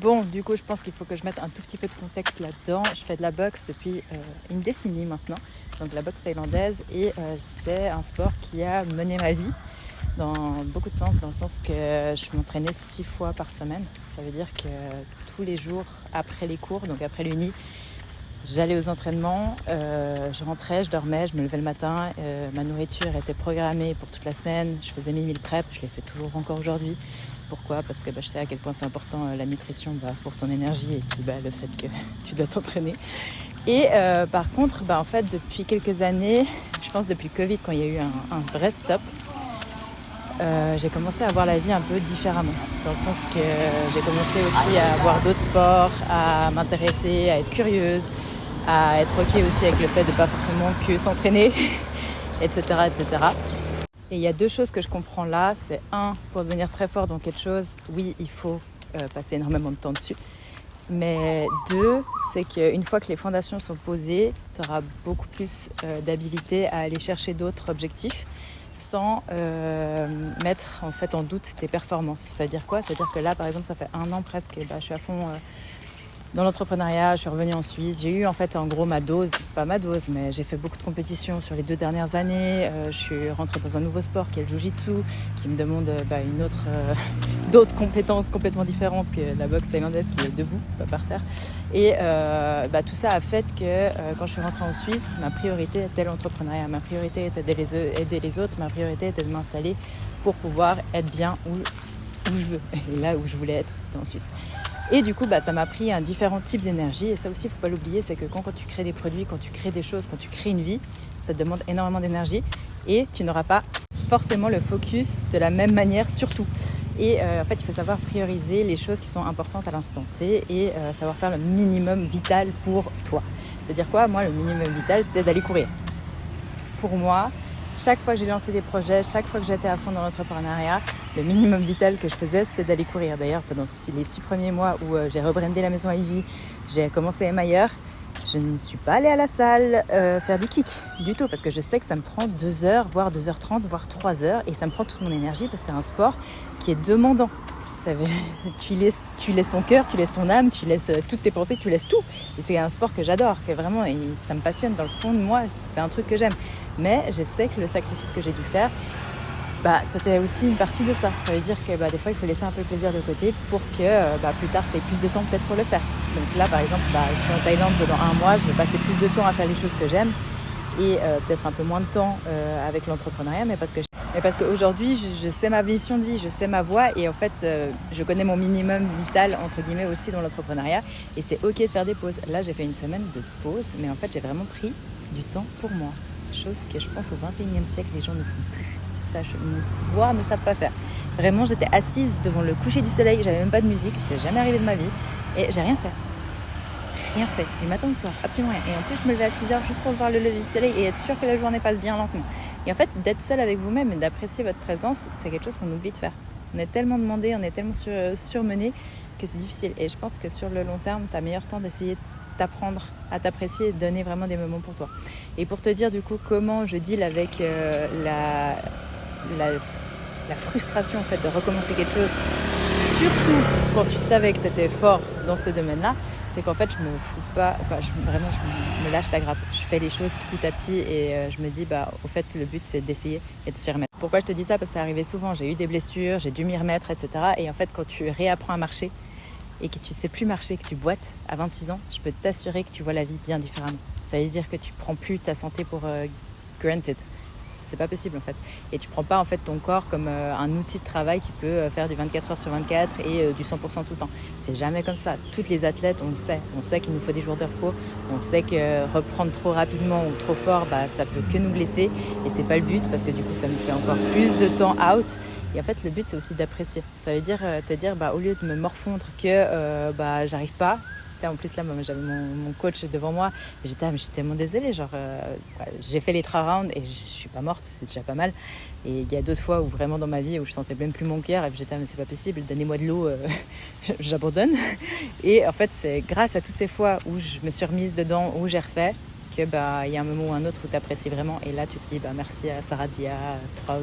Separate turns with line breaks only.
Bon, du coup, je pense qu'il faut que je mette un tout petit peu de contexte là-dedans. Je fais de la boxe depuis une décennie maintenant, donc la boxe thaïlandaise, et c'est un sport qui a mené ma vie dans beaucoup de sens, dans le sens que je m'entraînais 6 fois par semaine. Ça veut dire que tous les jours après les cours, donc après l'uni, j'allais aux entraînements, je rentrais, je dormais, je me levais le matin, ma nourriture était programmée pour toute la semaine, je faisais mes meal prep, je les fais toujours encore aujourd'hui. Pourquoi ? Parce que je sais à quel point c'est important la nutrition pour ton énergie et puis le fait que tu dois t'entraîner. Et par contre, en fait, depuis quelques années, je pense depuis le Covid, quand il y a eu un vrai stop, j'ai commencé à voir la vie un peu différemment. Dans le sens que j'ai commencé aussi à voir d'autres sports, à m'intéresser, à être curieuse, à être ok aussi avec le fait de ne pas forcément que s'entraîner, etc., etc. Et il y a 2 choses que je comprends là. C'est 1, pour devenir très fort dans quelque chose, oui, il faut passer énormément de temps dessus. Mais 2, c'est qu'une fois que les fondations sont posées, tu auras beaucoup plus d'habilité à aller chercher d'autres objectifs sans mettre en fait en doute tes performances. C'est-à-dire quoi ? C'est-à-dire que là, par exemple, ça fait 1 an presque, je suis à fond dans l'entrepreneuriat, je suis revenue en Suisse. J'ai eu en fait en gros ma dose, pas ma dose, mais j'ai fait beaucoup de compétitions sur les 2 dernières années. Je suis rentrée dans un nouveau sport qui est le Jiu-Jitsu, qui me demande d'autres compétences complètement différentes que la boxe thaïlandaise qui est debout, pas par terre. Et tout ça a fait que quand je suis rentrée en Suisse, ma priorité était l'entrepreneuriat, ma priorité était d'aider les autres, ma priorité était de m'installer pour pouvoir être bien où je veux. Et là où je voulais être, c'était en Suisse. Et du coup, ça m'a pris un différent type d'énergie. Et ça aussi, il ne faut pas l'oublier, c'est que quand tu crées des produits, quand tu crées des choses, quand tu crées une vie, ça te demande énormément d'énergie. Et tu n'auras pas forcément le focus de la même manière sur tout. Et en fait, il faut savoir prioriser les choses qui sont importantes à l'instant T et savoir faire le minimum vital pour toi. C'est-à-dire quoi ? Moi, le minimum vital, c'était d'aller courir. Pour moi, chaque fois que j'ai lancé des projets, chaque fois que j'étais à fond dans l'entrepreneuriat, le minimum vital que je faisais, c'était d'aller courir. D'ailleurs, pendant les 6 premiers mois où j'ai rebrandé la maison Ivy, j'ai commencé Mayer, je ne suis pas allée à la salle faire du kick du tout, parce que je sais que ça me prend 2 heures, voire 2h30, voire 3 heures, et ça me prend toute mon énergie, parce que c'est un sport qui est demandant. Tu laisses ton cœur, tu laisses ton âme, tu laisses toutes tes pensées, tu laisses tout. Et c'est un sport que j'adore, que vraiment, ça me passionne dans le fond de moi, c'est un truc que j'aime. Mais je sais que le sacrifice que j'ai dû faire, c'était aussi une partie de ça. Ça veut dire que des fois, il faut laisser un peu le plaisir de côté pour que plus tard, tu aies plus de temps peut-être pour le faire. Donc là, par exemple, je suis en Thaïlande pendant 1 mois, je vais passer plus de temps à faire les choses que j'aime et peut-être un peu moins de temps avec l'entrepreneuriat, mais parce qu'aujourd'hui, je sais ma mission de vie, je sais ma voie et en fait, je connais mon minimum vital, entre guillemets, aussi dans l'entrepreneuriat et c'est ok de faire des pauses. Là, j'ai fait une semaine de pause, mais en fait, j'ai vraiment pris du temps pour moi. Chose que je pense au 21e siècle, les gens ne font plus. Voire ne savent pas faire. Vraiment, j'étais assise devant le coucher du soleil, j'avais même pas de musique, c'est jamais arrivé de ma vie et j'ai rien fait. Rien fait, du matin au soir, absolument rien. Et en plus, je me levais à 6h juste pour voir le lever du soleil et être sûre que la journée passe bien lentement. Et en fait, d'être seule avec vous-même et d'apprécier votre présence, c'est quelque chose qu'on oublie de faire. On est tellement demandé, on est tellement surmené que c'est difficile. Et je pense que sur le long terme, tu as meilleur temps d'essayer d'apprendre à t'apprécier et de donner vraiment des moments pour toi. Et pour te dire du coup comment je deal avec la frustration en fait de recommencer quelque chose, surtout quand tu savais que tu étais fort dans ce domaine-là, c'est qu'en fait je me lâche la grappe. Je fais les choses petit à petit et je me dis au fait le but c'est d'essayer et de s'y remettre. Pourquoi je te dis ça ? Parce que ça arrivait souvent, j'ai eu des blessures, j'ai dû m'y remettre, etc. Et en fait quand tu réapprends à marcher et que tu sais plus marcher, que tu boites à 26 ans, je peux t'assurer que tu vois la vie bien différemment. Ça veut dire que tu prends plus ta santé pour granted. C'est pas possible en fait. Et tu prends pas en fait ton corps comme un outil de travail qui peut faire du 24 heures sur 24 et du 100% tout le temps. C'est jamais comme ça. Toutes les athlètes, on le sait. On sait qu'il nous faut des jours de repos. On sait que reprendre trop rapidement ou trop fort, ça peut que nous blesser. Et c'est pas le but parce que du coup, ça nous fait encore plus de temps out. Et en fait, le but, c'est aussi d'apprécier. Ça veut dire te dire, au lieu de me morfondre que j'arrive pas. En plus là, j'avais mon coach devant moi. Je suis tellement désolée. J'ai fait les 3 rounds et je suis pas morte, c'est déjà pas mal. Et il y a d'autres fois où vraiment dans ma vie où je sentais même plus mon cœur et puis mais c'est pas possible, donnez-moi de l'eau, j'abandonne. Et en fait, c'est grâce à toutes ces fois où je me suis remise dedans, où j'ai refait, que y a un moment ou un autre où tu apprécies vraiment. Et là, tu te dis merci à Sarah Dia, 3